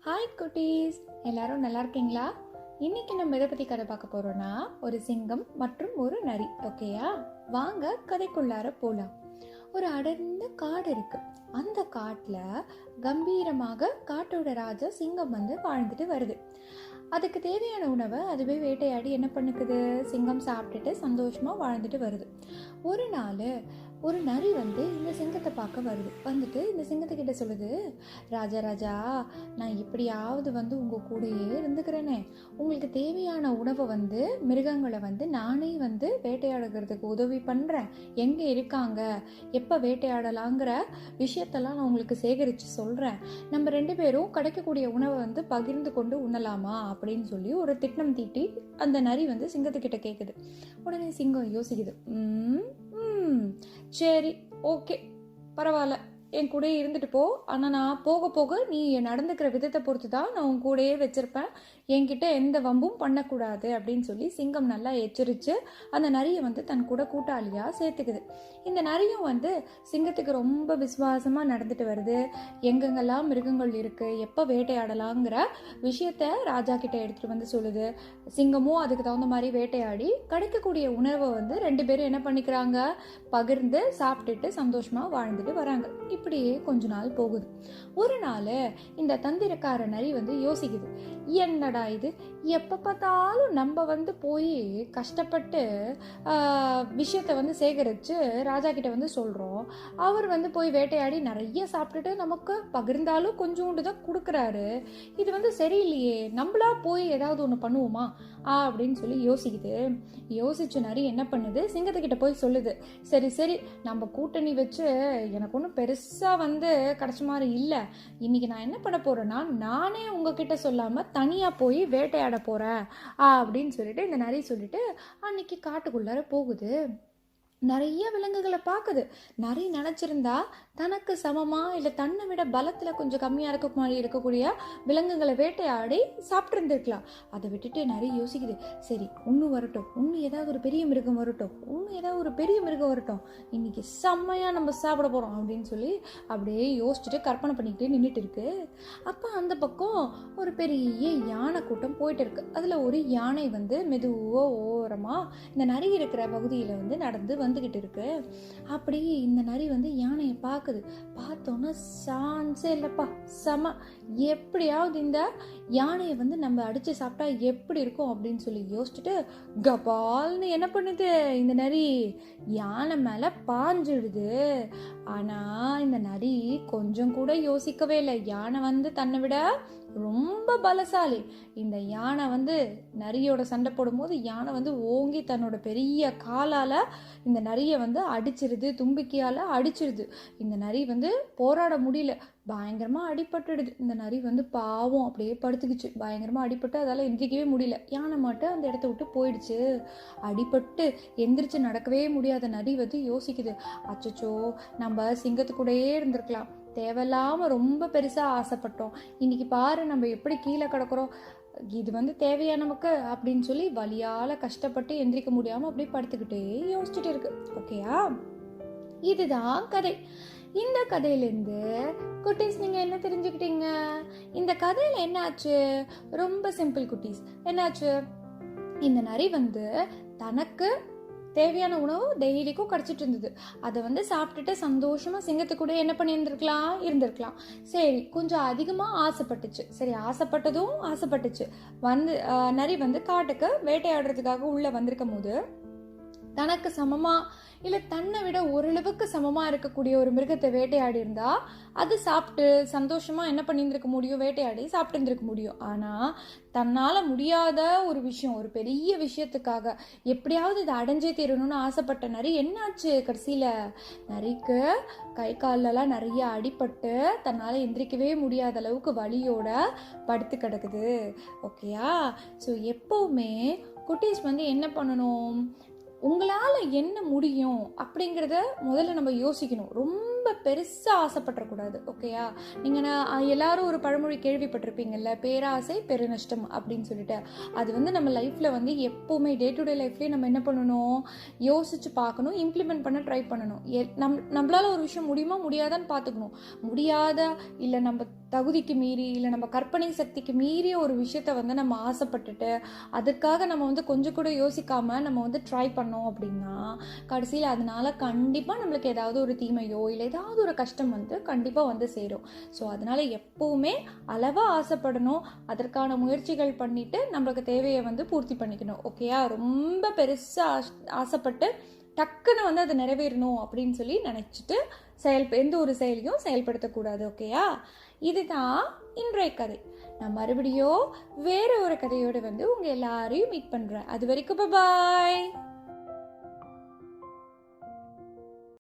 Hi குட்டீஸ், எல்லாரும் நல்லா இருக்கீங்களா? இன்னைக்கு நம்ம எதை பற்றி கதை பார்க்க போகிறோன்னா, ஒரு சிங்கம் மற்றும் ஒரு நரி. ஓகேயா? வாங்க கதைக்குள்ளார போகலாம். ஒரு அடர்ந்த காடு இருக்கு. அந்த காட்டில் கம்பீரமாக காட்டோட ராஜா சிங்கம் வந்து வாழ்ந்துட்டு வருது. அதுக்கு தேவையான உணவை அதுவே வேட்டையாடி என்ன பண்ணுக்குது, சிங்கம் சாப்பிட்டுட்டு சந்தோஷமாக வாழ்ந்துட்டு வருது. ஒரு நாள் ஒரு நரி வந்து இந்த சிங்கத்தை பார்க்க வருது. வந்துட்டு இந்த சிங்கத்துக்கிட்ட சொல்லுது, ராஜா ராஜா, நான் எப்படியாவது வந்து உங்கள் கூடயே இருந்துக்கிறேனே, உங்களுக்கு தேவையான உணவை வந்து மிருகங்களை வந்து நானே வந்து வேட்டையாடுகிறதுக்கு உதவி பண்ணுறேன். எங்கே இருக்காங்க, எப்போ வேட்டையாடலாங்கிற விஷயத்தெல்லாம் நான் உங்களுக்கு சேகரித்து சொல்கிறேன். நம்ம 2 பேரும் கிடைக்கக்கூடிய உணவை வந்து பகிர்ந்து கொண்டு உண்ணலாமா அப்படின்னு சொல்லி ஒரு திட்டம் தீட்டி அந்த நரி வந்து சிங்கத்துக்கிட்ட கேட்குது. உடனே சிங்கம் யோசிக்குது. சரி, ஓகே, பரவாயில்ல, என் கூடயே இருந்துட்டு போ. ஆனால் நான் போக போக நீ நடந்துக்கிற விதத்தை பொறுத்து தான் நான் உன் கூடயே வச்சிருப்பேன். என்கிட்ட எந்த வம்பும் பண்ணக்கூடாது அப்படின்னு சொல்லி சிங்கம் நல்லா எச்சரித்து அந்த நரியை வந்து தன் கூட கூட்டாளியாக சேர்த்துக்குது. இந்த நரியும் வந்து சிங்கத்துக்கு ரொம்ப விசுவாசமாக நடந்துட்டு வருது. எங்கெங்கெல்லாம் மிருகங்கள் இருக்குது, எப்போ வேட்டையாடலாங்கிற விஷயத்த ராஜா கிட்ட எடுத்துகிட்டு வந்து சொல்லுது. சிங்கமும் அதுக்கு தகுந்த மாதிரி வேட்டையாடி கிடைக்கக்கூடிய உணவை வந்து 2 பேரும் என்ன பண்ணிக்கிறாங்க, பகிர்ந்து சாப்பிட்டுட்டு சந்தோஷமாக வாழ்ந்துட்டு வராங்க. இப்படியே கொஞ்ச நாள் போகுது. ஒரு நாள் இந்த தந்திரக்கார நரி வந்து யோசிக்குது, என்னடா இது, எப்போ பார்த்தாலும் நம்ம வந்து போய் கஷ்டப்பட்டு விஷயத்த வந்து சேகரித்து ராஜா கிட்ட வந்து சொல்கிறோம். அவர் வந்து போய் வேட்டையாடி நிறைய சாப்பிட்டுட்டு நமக்கு பகிர்ந்தாலும் கொஞ்சோண்டு தான் கொடுக்குறாரு. இது வந்து சரியில்லையே, நம்மளா போய் ஏதாவது ஒன்று பண்ணுவோமா அப்படின்னு சொல்லி யோசிக்குது. யோசிச்சு நரி என்ன பண்ணுது, சிங்கத்துக்கிட்ட போய் சொல்லுது, சரி சரி, நம்ம கூட்டணி வச்சு எனக்கு ஒன்றும் பெருசாக வந்து கிடைச்ச மாதிரி இல்லை. இன்னைக்கு நான் என்ன பண்ண போறேன்னா, நானே உங்ககிட்ட சொல்லாமல் தனியாக போய் வேட்டையாட போகிறேன் அப்படின்னு சொல்லிட்டு இந்த நரி சொல்லிட்டு அன்னைக்கு காட்டுக்குள்ளார போகுது. நிறைய விலங்குகளை பார்க்குது. நிறைய நினச்சிருந்தா தனக்கு சமமாக இல்லை தன்னை விட பலத்தில் கொஞ்சம் கம்மியாக இருக்க மாதிரி இருக்கக்கூடிய விலங்குகளை வேட்டையாடி சாப்பிட்டு இருந்திருக்கலாம். அதை விட்டுட்டு நிறைய யோசிக்குது, சரி இன்னும் வரட்டும், இன்னும் ஏதாவது ஒரு பெரிய மிருகம் வரட்டும், இன்னைக்கு செம்மையாக நம்ம சாப்பிட போகிறோம் அப்படின்னு சொல்லி அப்படியே யோசிச்சுட்டு கற்பனை பண்ணிக்கிட்டே நின்றுட்டு இருக்கு. அப்போ அந்த பக்கம் ஒரு பெரிய யானை கூட்டம் போயிட்டு இருக்கு. அதில் ஒரு யானை வந்து மெதுவாக ஓரமாக இந்த நரி இருக்கிற பகுதியில் வந்து நடந்து வந்துகிட்டு இருக்கு. அப்படி இந்த நரி வந்து யானையை பார்க்குது. பார்த்தோன்னா சான்ஸே இல்லப்பா, செம, எப்படியாவது இந்த யானையை வந்து நம்ம அடிச்சு சாப்பிட்டா எப்படி இருக்கும் அப்படின்னு சொல்லி யோசிச்சுட்டு கபால்னு என்ன பண்ணுது, இந்த நரி யானை மேல பாஞ்சிடுது. ஆனா இந்த நரி கொஞ்சம் கூட யோசிக்கவே இல்லை. யானை வந்து தன்னை விட ரொம்ப பலசாலி. இந்த யானை வந்து நரியோட சண்டை போடும்போது யானை வந்து ஓங்கி தன்னோட பெரிய காலால இந்த நரியை வந்து அடிச்சிருது, தும்பிக்கையால அடிச்சிருது. இந்த நரி வந்து போராட முடியல, பயங்கரமா அடிபட்டுடுது. இந்த நரி வந்து பாவம் அப்படியே படுத்துக்குச்சு. பயங்கரமா அடிபட்டு அதால எந்திரிக்கவே முடியல. யானை மட்டும் அந்த இடத்த விட்டு போயிடுச்சு. அடிபட்டு எந்திரிச்சு நடக்கவே முடியாத நரி வந்து யோசிக்குது, அச்சச்சோ, நம்ம சிங்கத்துக்கூடயே இருந்திருக்கலாம், தேவையில்லாம ரொம்ப பெருசா ஆசைப்பட்டோம், இன்னைக்கு பாரு நம்ம எப்படி கீழே கிடக்குறோம், இது வந்து தேவையா நமக்கு அப்படின்னு சொல்லி வலியால கஷ்டப்பட்டு எந்திரிக்க முடியாம அப்படியே படுத்துக்கிட்டே யோசிச்சுட்டு இருக்கு. ஓகேயா? இதுதான் கதை. இந்த கதையிலேருந்து குட்டீஸ் நீங்க என்ன தெரிஞ்சுக்கிட்டீங்க? இந்த கதையில என்னாச்சு? ரொம்ப சிம்பிள் குட்டீஸ். என்னாச்சு, இந்த நரி வந்து தனக்கு தேவையான உணவு டெய்லிக்கும் கிடச்சிட்டு இருந்தது. அதை வந்து சாப்பிட்டுட்டு சந்தோஷமா சிங்கத்து கூட என்ன பண்ணி இருந்திருக்கலாம். சரி, கொஞ்சம் அதிகமாக ஆசைப்பட்டுச்சு. சரி, ஆசைப்பட்டுச்சு. வந்து நரி வந்து காட்டுக்கு வேட்டையாடுறதுக்காக உள்ள வந்திருக்கும் போது தனக்கு சமமா இல்லை தன்னை விட ஓரளவுக்கு சமமாக இருக்கக்கூடிய ஒரு மிருகத்தை வேட்டையாடி இருந்தா அது சாப்பிட்டு சந்தோஷமாக என்ன பண்ணியிருந்திருக்க முடியும், வேட்டையாடி சாப்பிட்டு இருந்திருக்க முடியும். ஆனால் தன்னால் முடியாத ஒரு விஷயம், ஒரு பெரிய விஷயத்துக்காக எப்படியாவது இதை அடைஞ்சே தீரணும்னு ஆசைப்பட்ட நரி என்னாச்சு, கடைசியில் நரிக்கு கை காலெல்லாம் நிறைய அடிபட்டு தன்னால் எந்திரிக்கவே முடியாத அளவுக்கு வலியோட படுத்து கிடக்குது. ஓகேயா? ஸோ எப்போவுமே குட்டீஸ் வந்து என்ன பண்ணணும், உங்களால் என்ன முடியும் அப்படிங்கிறத முதல்ல நம்ம யோசிக்கணும். ரொம்ப பெருசாக ஆசைப்படக்கூடாது. ஓகேயா? நீங்கள் எல்லாரும் ஒரு பழமொழி கேள்விப்பட்டிருப்பீங்கல்ல, பேராசை பெருநஷ்டம் அப்படின்னு சொல்லிட்டு. அது நம்ம லைஃப்பில் எப்போவுமே டே டு டே லைஃப்லேயே நம்ம என்ன பண்ணணும், யோசிச்சு பார்க்கணும், இம்ப்ளிமெண்ட் பண்ண ட்ரை பண்ணணும். நம்மளால ஒரு விஷயம் முடியுமா முடியாதான்னு பார்த்துக்கணும். முடியாத இல்லை நம்ம தகுதிக்கு மீறி இல்லை நம்ம கற்பனை சக்திக்கு மீறிய ஒரு விஷயத்த நம்ம ஆசைப்பட்டுட்டு அதுக்காக நம்ம கொஞ்சம் கூட யோசிக்காம நம்ம ட்ரை பண்ணோம் அப்படின்னா கடைசியில் அதனால கண்டிப்பாக நம்மளுக்கு ஏதாவது ஒரு தீமையோ இல்லை ஏதாவது ஒரு கஷ்டம் கண்டிப்பாக சேரும். ஸோ அதனால எப்பவுமே அளவாக ஆசைப்படணும், அதற்கான முயற்சிகள் பண்ணிட்டு நம்மளுக்கு தேவையை பூர்த்தி பண்ணிக்கணும். ஓகேயா? ரொம்ப பெருசாக ஆசைப்பட்டு டக்குன்னு அதை நிறைவேறணும் அப்படின்னு சொல்லி நினச்சிட்டு எந்த ஒரு செயலையும் செயல்படுத்தக்கூடாது. ஓகேயா? இதுதான் இன்றைய கதை. நான் மறுபடியும் வேற ஒரு கதையோடு உங்க எல்லாரையும் மீட் பண்றேன். அது வரைக்கும் பாய்.